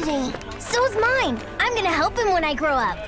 today. So's mine. I'm gonna help him when I grow up.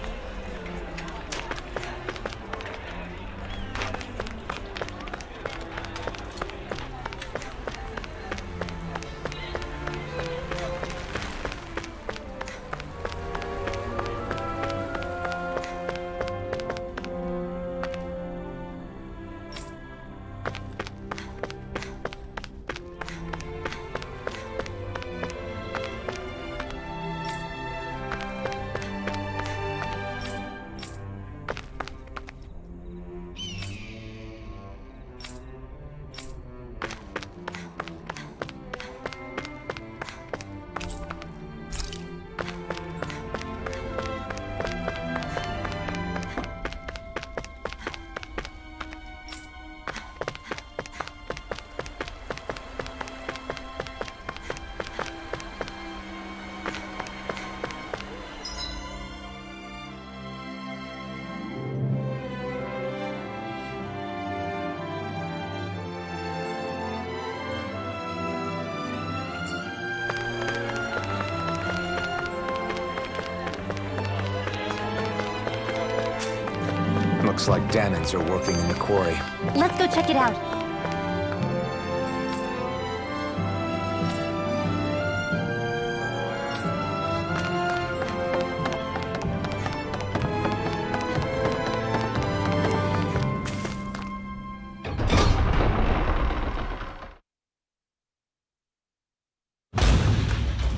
Looks like Danans are working in the quarry. Let's go check it out.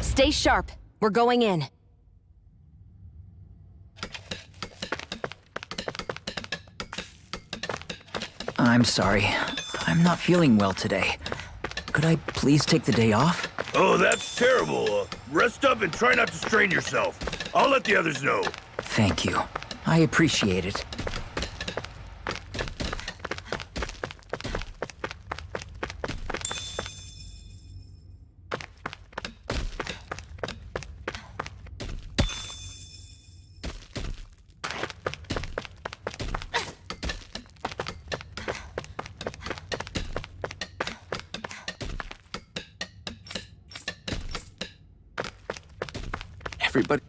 Stay sharp. We're going in. I'm sorry. I'm not feeling well today. Could I please take the day off? Oh, that's terrible. Rest up and try not to strain yourself. I'll let the others know. Thank you. I appreciate it. Everybody...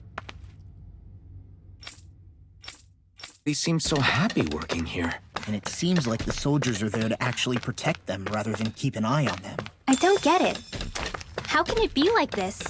They seem so happy working here. And it seems like the soldiers are there to actually protect them rather than keep an eye on them. I don't get it. How can it be like this?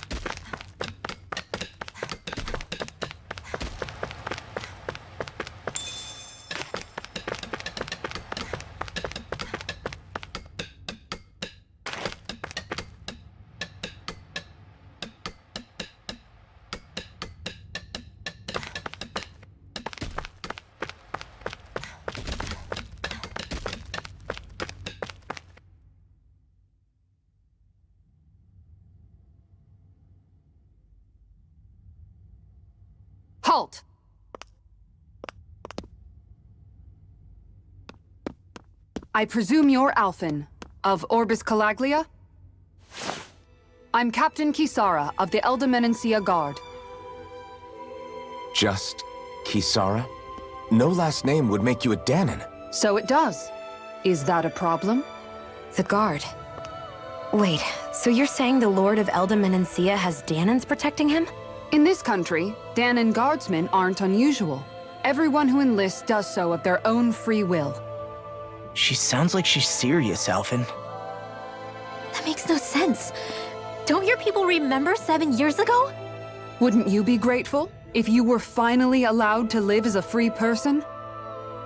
Halt! I presume you're Alphen, of Orbis Calaglia? I'm Captain Kisara of the Eldomenencia Guard. Just Kisara? No last name would make you a Danan. So it does. Is that a problem? The guard. Wait, so you're saying the Lord of Eldomenencia has Danans protecting him? In this country, Danan guardsmen aren't unusual. Everyone who enlists does so of their own free will. She sounds like she's serious, Alphen. That makes no sense. Don't your people remember 7 years ago? Wouldn't you be grateful if you were finally allowed to live as a free person?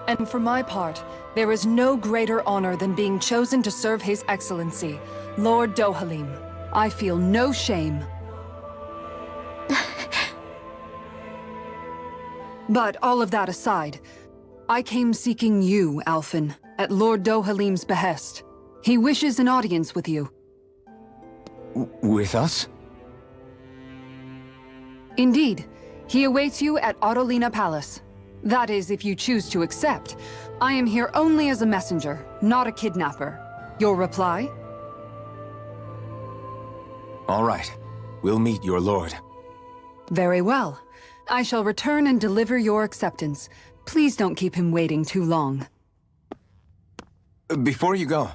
And for my part, there is no greater honor than being chosen to serve His Excellency, Lord Dohalim. I feel no shame. But all of that aside, I came seeking you, Alphen, at Lord Dohalim's behest. He wishes an audience with you. With us? Indeed. He awaits you at Autolina Palace. That is, if you choose to accept. I am here only as a messenger, not a kidnapper. Your reply? All right. We'll meet your lord. Very well. I shall return and deliver your acceptance. Please don't keep him waiting too long. Before you go,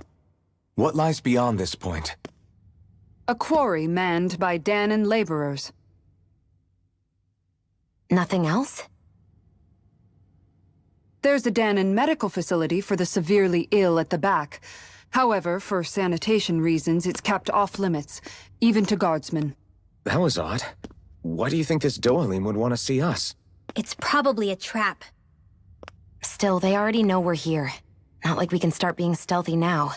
what lies beyond this point? A quarry manned by Danan laborers. Nothing else? There's a Danan medical facility for the severely ill at the back. However, for sanitation reasons, it's kept off limits, even to guardsmen. That was odd. Why do you think this Dohalim would want to see us? It's probably a trap. Still, they already know we're here. Not like we can start being stealthy now.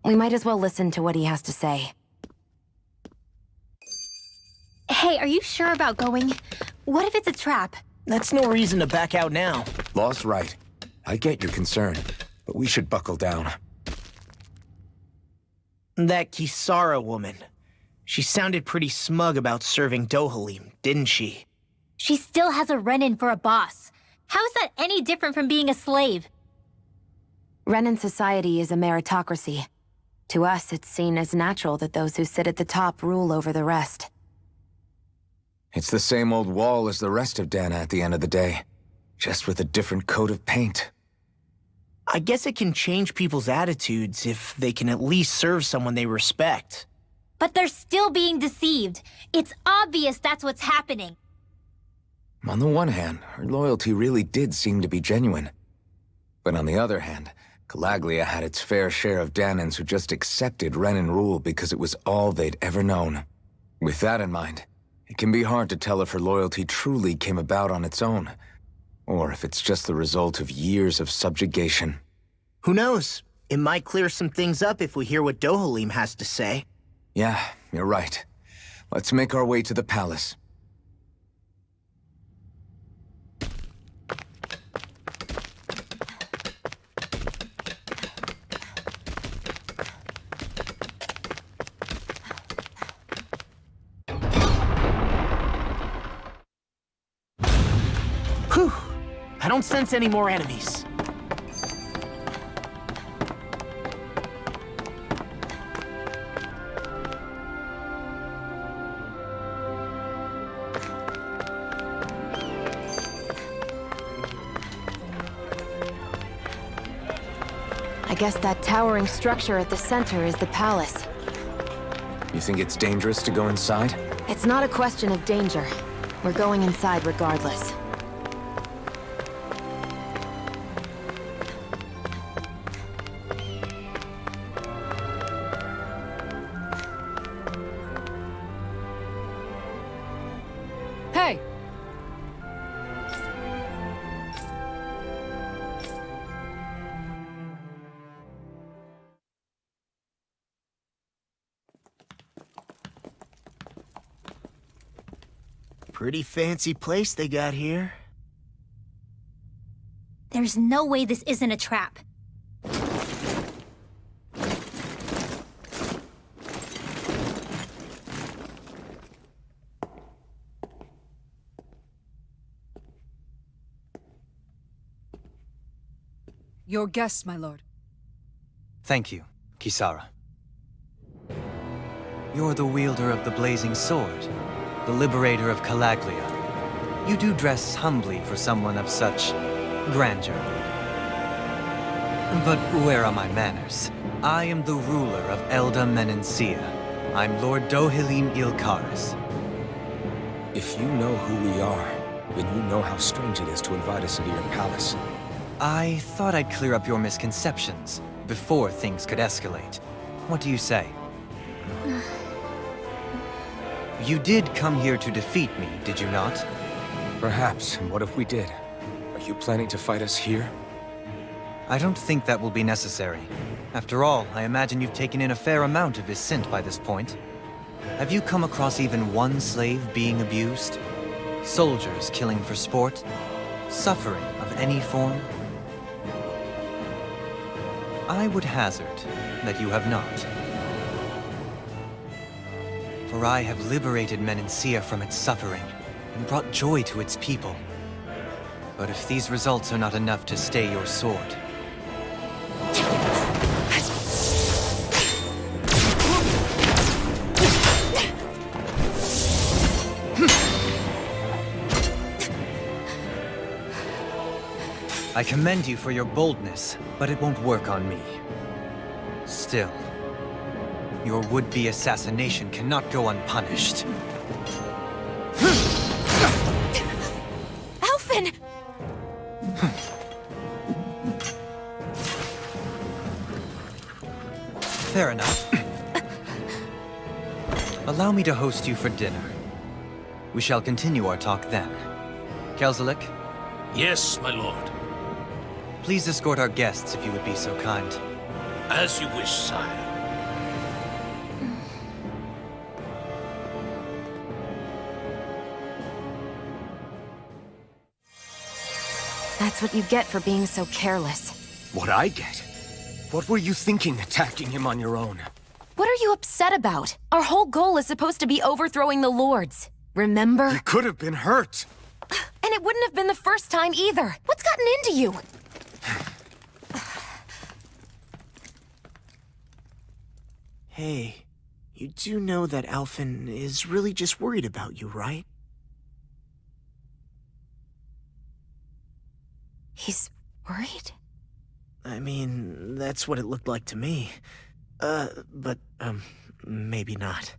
We might as well listen to what he has to say. Hey, are you sure about going? What if it's a trap? That's no reason to back out now. Law's right. I get your concern, but we should buckle down. That Kisara woman. She sounded pretty smug about serving Dohalim, didn't she? She still has a run-in for a boss. How is that any different from being a slave? Renan society is a meritocracy. To us, it's seen as natural that those who sit at the top rule over the rest. It's the same old wall as the rest of Dana at the end of the day, just with a different coat of paint. I guess it can change people's attitudes if they can at least serve someone they respect. But they're still being deceived. It's obvious that's what's happening. On the one hand, her loyalty really did seem to be genuine. But on the other hand, Calaglia had its fair share of Danans who just accepted Renan rule because it was all they'd ever known. With that in mind, it can be hard to tell if her loyalty truly came about on its own, or if it's just the result of years of subjugation. Who knows? It might clear some things up if we hear what Dohalim has to say. Yeah, you're right. Let's make our way to the palace. Whew! I don't sense any more enemies. I guess that towering structure at the center is the palace. You think it's dangerous to go inside? It's not a question of danger. We're going inside regardless. Hey! Pretty fancy place they got here. There's no way this isn't a trap. Your guests, my lord. Thank you, Kisara. You're the wielder of the blazing sword, the liberator of Calaglia. You do dress humbly for someone of such grandeur. But where are my manners? I am the ruler of Elda Menencia. I'm Lord Dohalim Ilkaris. If you know who we are, then you know how strange it is to invite us into your palace. I thought I'd clear up your misconceptions before things could escalate. What do you say? You did come here to defeat me, did you not? Perhaps, and what if we did? Are you planning to fight us here? I don't think that will be necessary. After all, I imagine you've taken in a fair amount of his scent by this point. Have you come across even one slave being abused? Soldiers killing for sport? Suffering of any form? I would hazard that you have not. For I have liberated Menencia from its suffering and brought joy to its people. But if these results are not enough to stay your sword, I commend you for your boldness, but it won't work on me. Still, your would-be assassination cannot go unpunished. Alvin! Fair enough. Allow me to host you for dinner. We shall continue our talk then. Kelzelik, Yes, my lord. please escort our guests if you would be so kind. As you wish, sire. That's what you get for being so careless. What I get? What were you thinking attacking him on your own? What are you upset about? Our whole goal is supposed to be overthrowing the Lords. Remember? He could have been hurt. And it wouldn't have been the first time either. What's gotten into you? Hey, you do know that Alphen is really just worried about you, right? He's worried? I mean, that's what it looked like to me. But maybe not.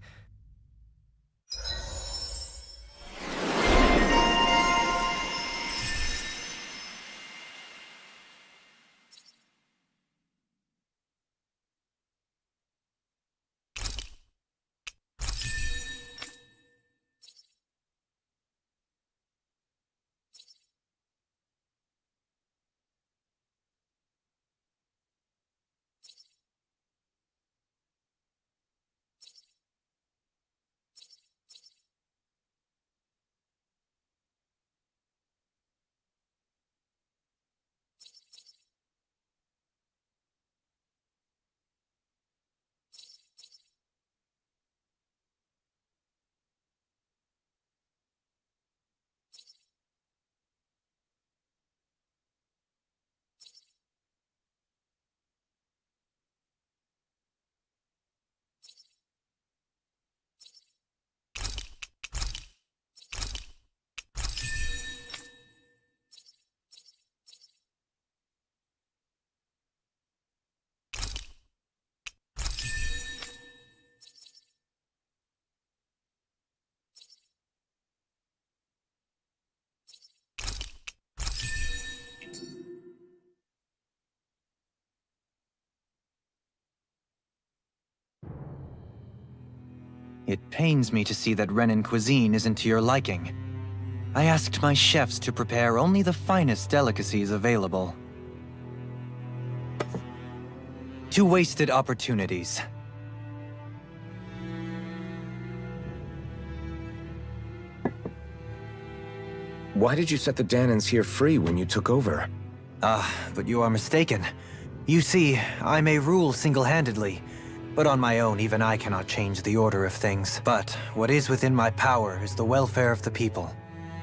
It pains me to see that Renan cuisine isn't to your liking. I asked my chefs to prepare only the finest delicacies available. 2 wasted opportunities. Why did you set the Danans here free when you took over? But you are mistaken. You see, I may rule single-handedly, but on my own, even I cannot change the order of things. But what is within my power is the welfare of the people.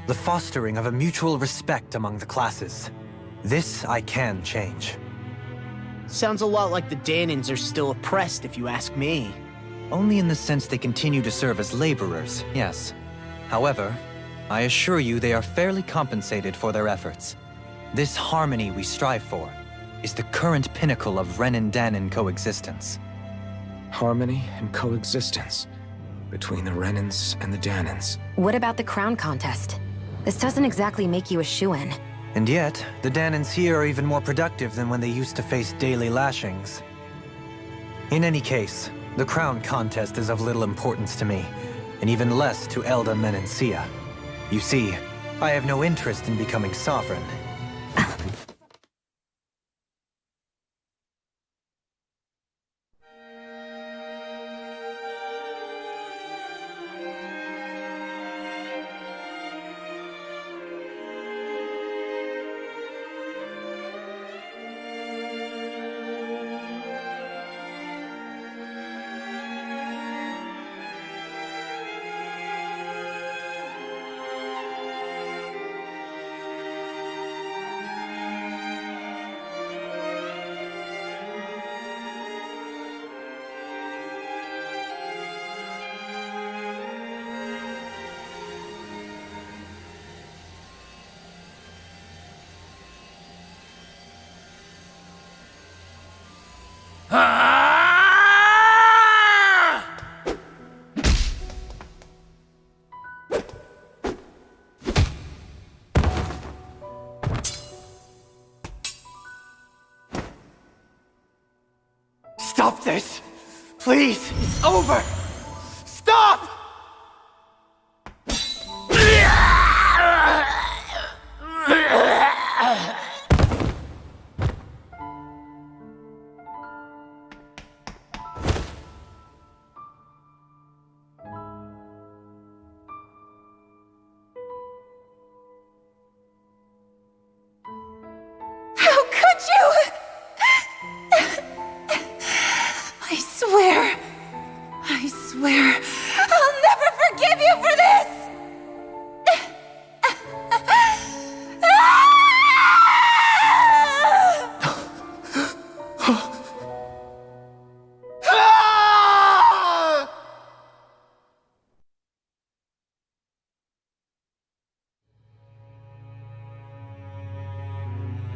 The fostering of a mutual respect among the classes. This I can change. Sounds a lot like the Danans are still oppressed, if you ask me. Only in the sense they continue to serve as laborers, yes. However, I assure you they are fairly compensated for their efforts. This harmony we strive for is the current pinnacle of Renan-Danan coexistence. Harmony and coexistence between the Renans and the Danans. What about the crown contest? This doesn't exactly make you a shoo-in. And yet, the Danans here are even more productive than when they used to face daily lashings. In any case, the crown contest is of little importance to me, and even less to Elda Menencia. You see, I have no interest in becoming sovereign. Stop this! Please! It's over! Stop! How could you? I swear, I'll never forgive you for this!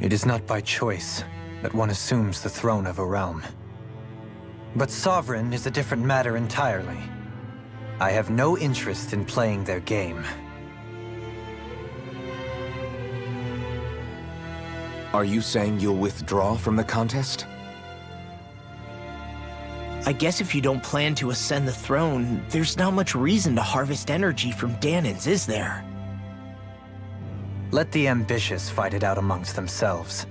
It is not by choice that one assumes the throne of a realm. But sovereign is a different matter entirely. I have no interest in playing their game. Are you saying you'll withdraw from the contest? I guess if you don't plan to ascend the throne, there's not much reason to harvest energy from Danans, is there? Let the ambitious fight it out amongst themselves.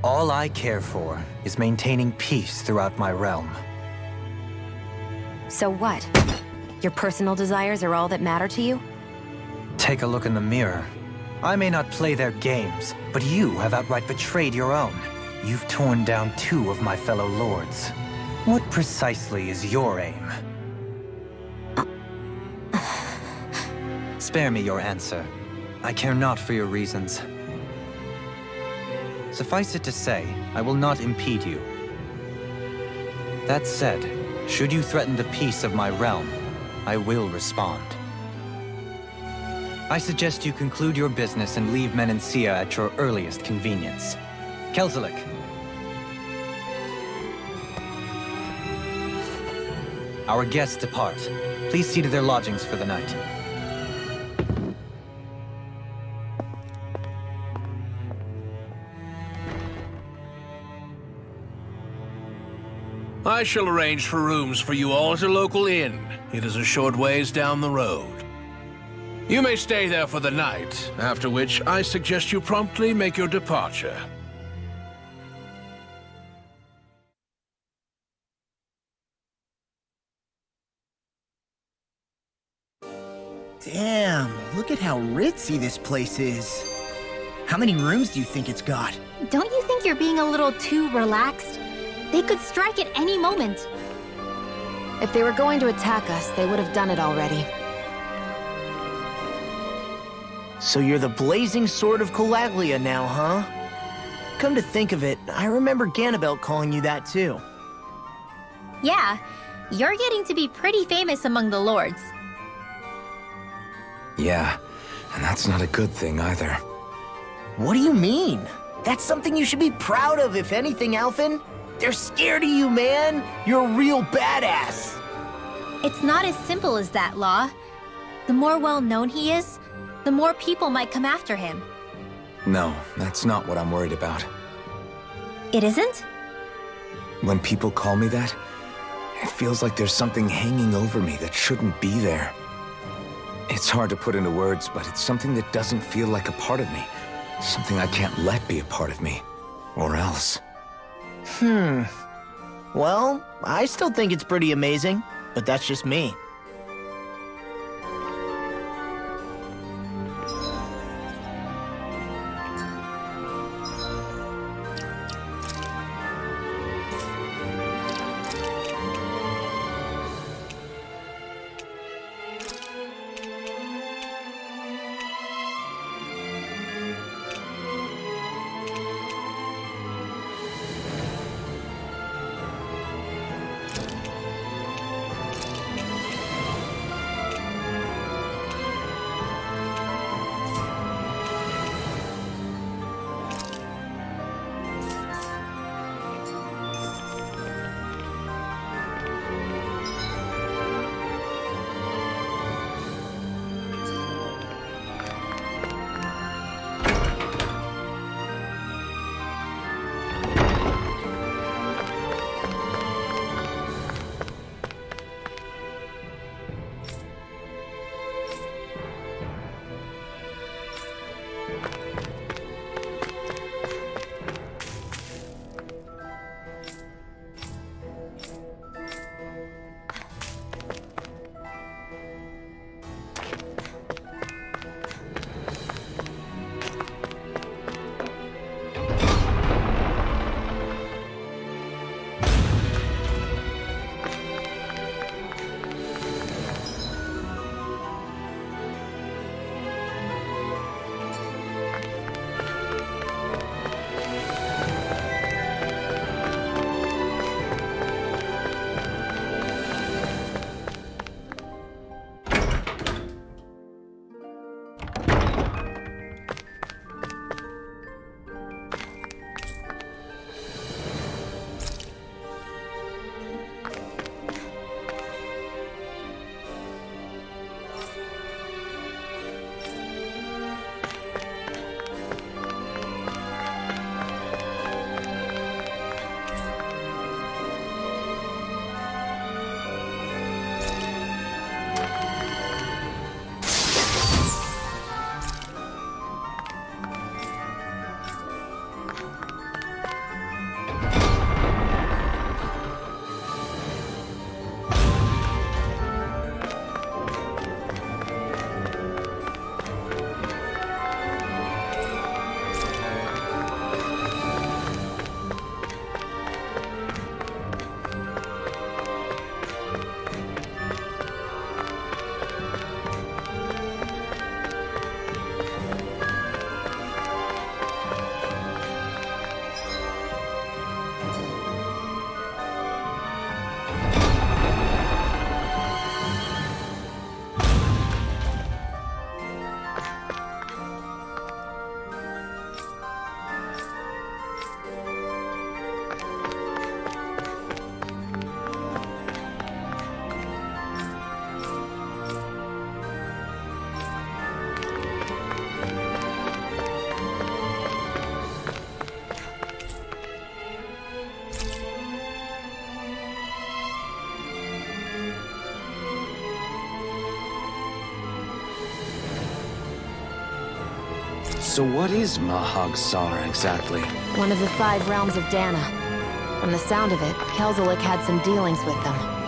All I care for is maintaining peace throughout my realm. So what? Your personal desires are all that matter to you? Take a look in the mirror. I may not play their games, but you have outright betrayed your own. You've torn down 2 of my fellow lords. What precisely is your aim? Spare me your answer. I care not for your reasons. Suffice it to say, I will not impede you. That said, should you threaten the peace of my realm, I will respond. I suggest you conclude your business and leave Menancia at your earliest convenience. Kelzelik. Our guests depart. Please see to their lodgings for the night. I shall arrange for rooms for you all at a local inn. It is a short ways down the road. You may stay there for the night, after which I suggest you promptly make your departure. Damn, look at how ritzy this place is. How many rooms do you think it's got? Don't you think you're being a little too relaxed? They could strike at any moment. If they were going to attack us, they would have done it already. So you're the blazing sword of Calaglia now, huh? Come to think of it, I remember Ganabelt calling you that too. Yeah, you're getting to be pretty famous among the lords. Yeah, and that's not a good thing either. What do you mean? That's something you should be proud of, if anything, Alphen. They're scared of you, man! You're a real badass! It's not as simple as that, Law. The more well-known he is, the more people might come after him. No, that's not what I'm worried about. It isn't? When people call me that, it feels like there's something hanging over me that shouldn't be there. It's hard to put into words, but it's something that doesn't feel like a part of me. Something I can't let be a part of me. Or else. Well, I still think it's pretty amazing, but that's just me. So what is Mahag Sar exactly? One of the 5 realms of Dana. From the sound of it, Kelzelik had some dealings with them.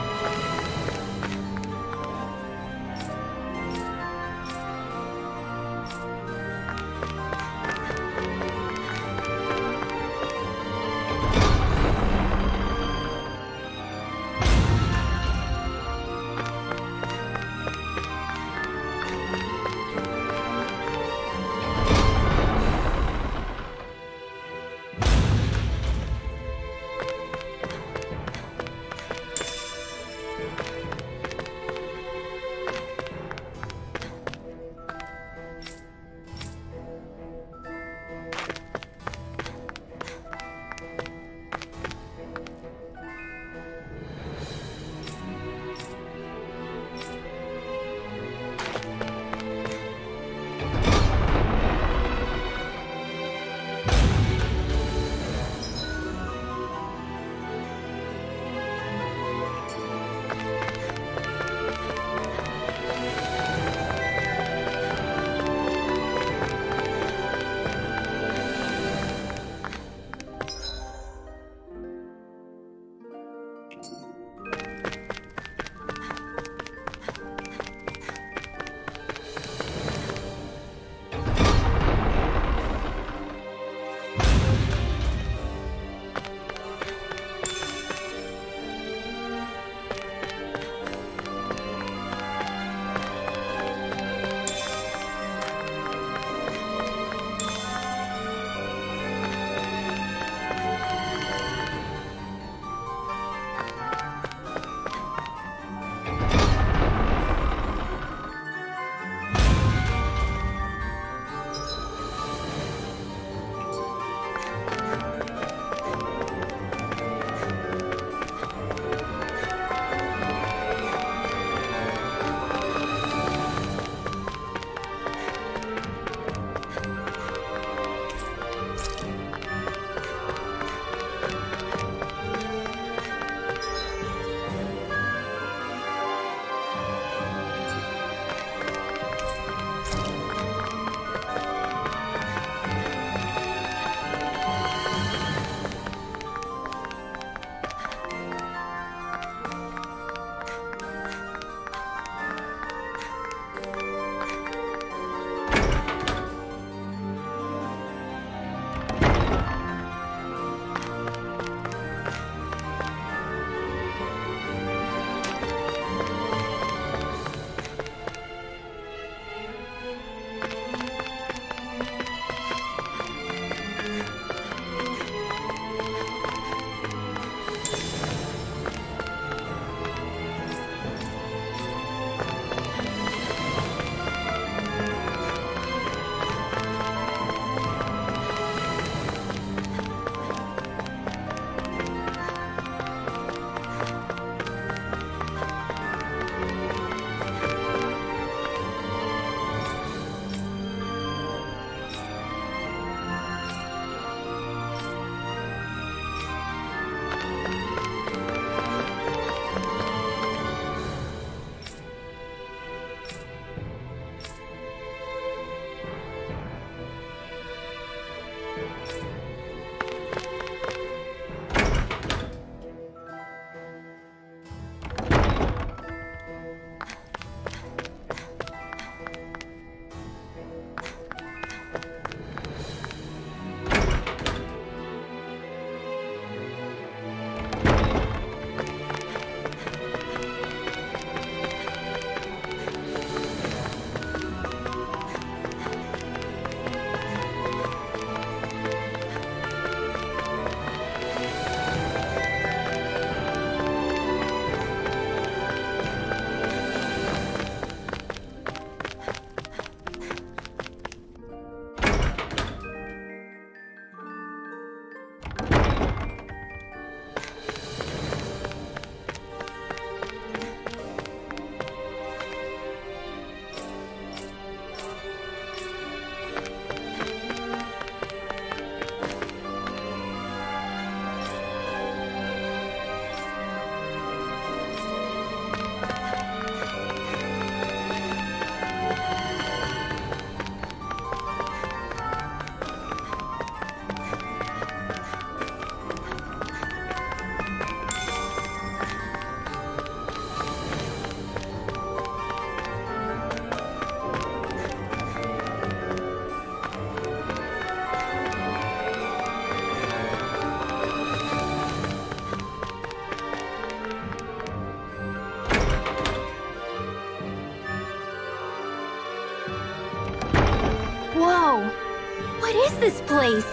this place?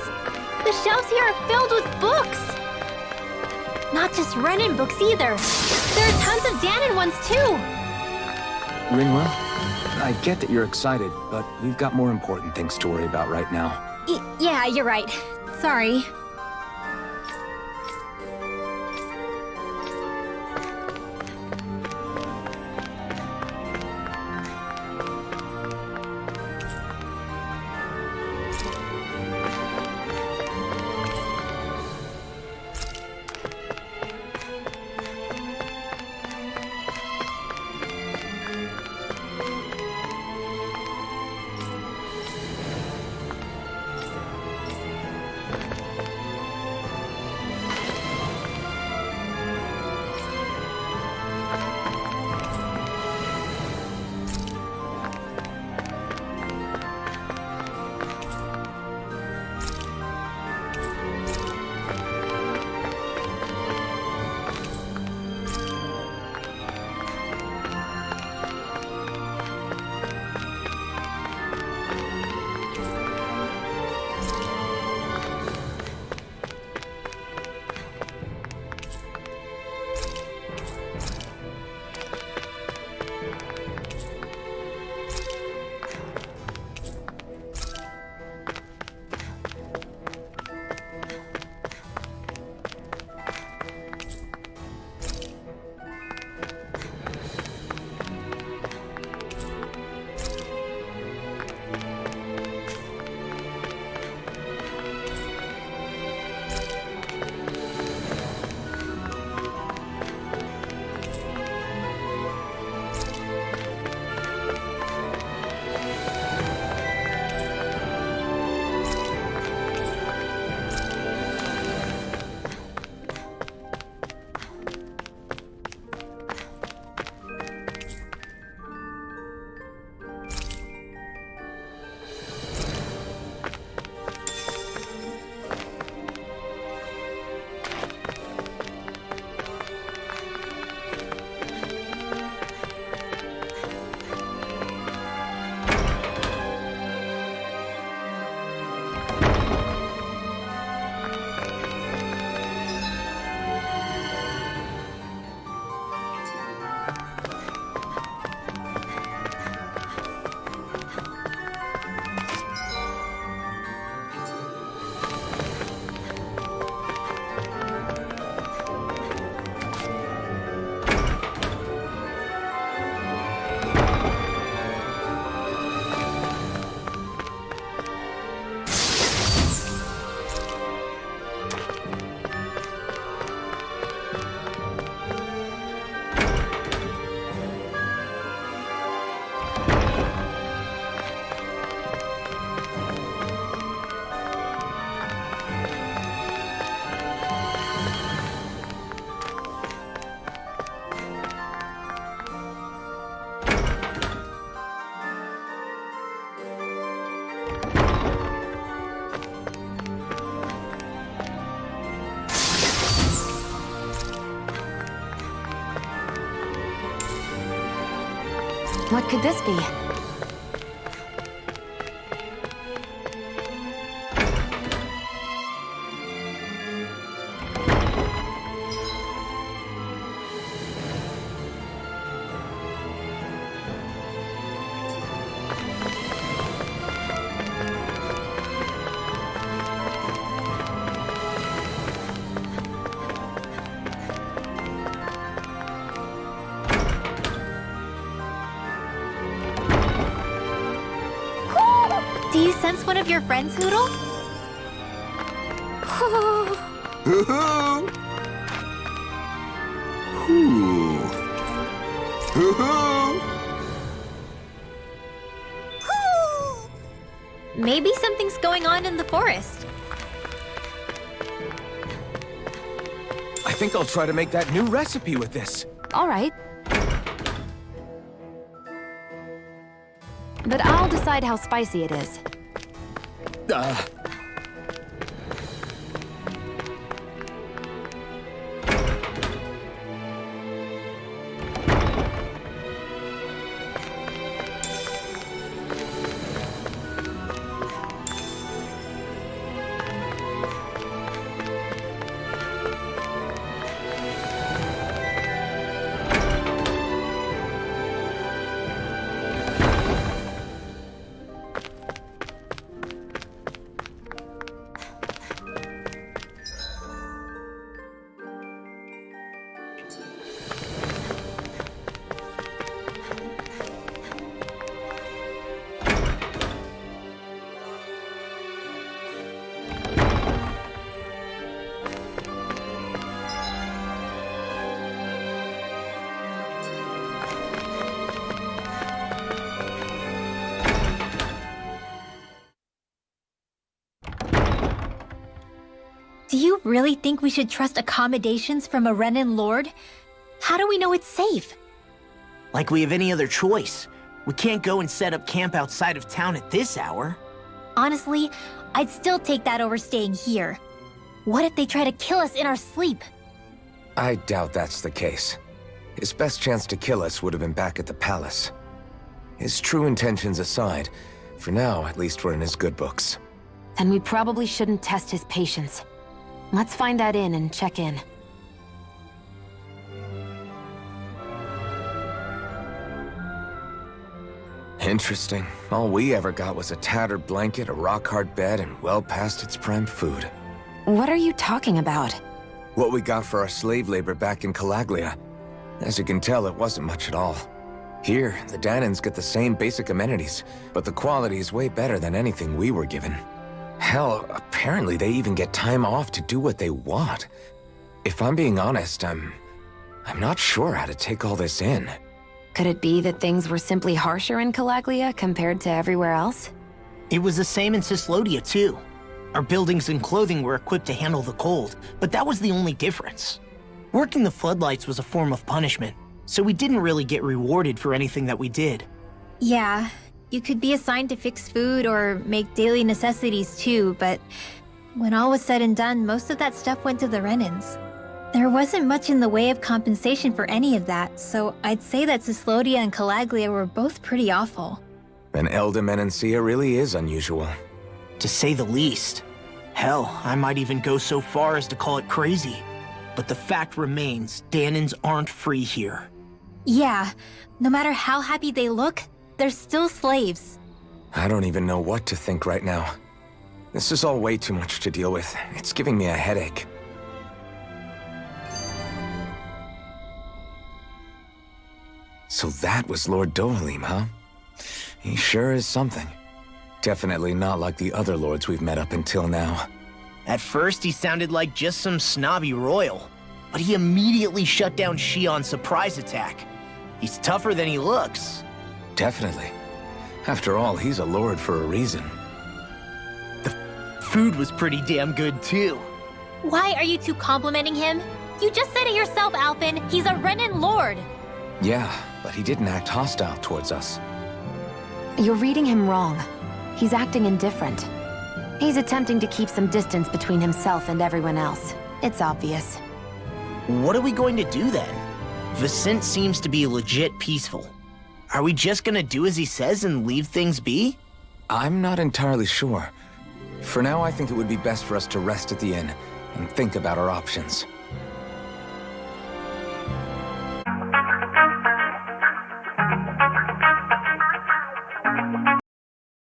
The shelves here are filled with books! Not just Renin books either. There are tons of Danon ones too! Ringwell, I get that you're excited, but we've got more important things to worry about right now. Yeah, you're right. Sorry. What could this be? Do you sense one of your friends, Hoodle? Hoo-hoo! Hoo! Hoo-hoo! Maybe something's going on in the forest. I think I'll try to make that new recipe with this. All right. But I'll decide how spicy it is. Do you really think we should trust accommodations from a Renin lord? How do we know it's safe? Like we have any other choice. We can't go and set up camp outside of town at this hour. Honestly, I'd still take that over staying here. What if they try to kill us in our sleep? I doubt that's the case. His best chance to kill us would have been back at the palace. His true intentions aside, for now, at least we're in his good books. Then we probably shouldn't test his patience. Let's find that inn and check in. Interesting. All we ever got was a tattered blanket, a rock-hard bed, and well past its prime food. What are you talking about? What we got for our slave labor back in Calaglia. As you can tell, it wasn't much at all. Here, the Danans get the same basic amenities, but the quality is way better than anything we were given. Hell, apparently they even get time off to do what they want. If I'm being honest, I'm not sure how to take all this in. Could it be that things were simply harsher in Calaglia compared to everywhere else? It was the same in Cislodia, too. Our buildings and clothing were equipped to handle the cold, but that was the only difference. Working the floodlights was a form of punishment, so we didn't really get rewarded for anything that we did. Yeah, you could be assigned to fix food or make daily necessities too, but when all was said and done, most of that stuff went to the Renins. There wasn't much in the way of compensation for any of that, so I'd say that Cislodia and Calaglia were both pretty awful. An Elda Menancia really is unusual. To say the least. Hell, I might even go so far as to call it crazy. But the fact remains, Danans aren't free here. Yeah, no matter how happy they look, they're still slaves. I don't even know what to think right now. This is all way too much to deal with. It's giving me a headache. So that was Lord Dohalim, huh? He sure is something. Definitely not like the other lords we've met up until now. At first, he sounded like just some snobby royal, but he immediately shut down Shion's surprise attack. He's tougher than he looks. Definitely. After all, he's a lord for a reason. The food was pretty damn good, too. Why are you two complimenting him? You just said it yourself, Alphen. He's a Renin lord. Yeah, but he didn't act hostile towards us. You're reading him wrong. He's acting indifferent. He's attempting to keep some distance between himself and everyone else. It's obvious. What are we going to do then? Vicent seems to be legit peaceful. Are we just gonna do as he says and leave things be? I'm not entirely sure. For now, I think it would be best for us to rest at the inn and think about our options.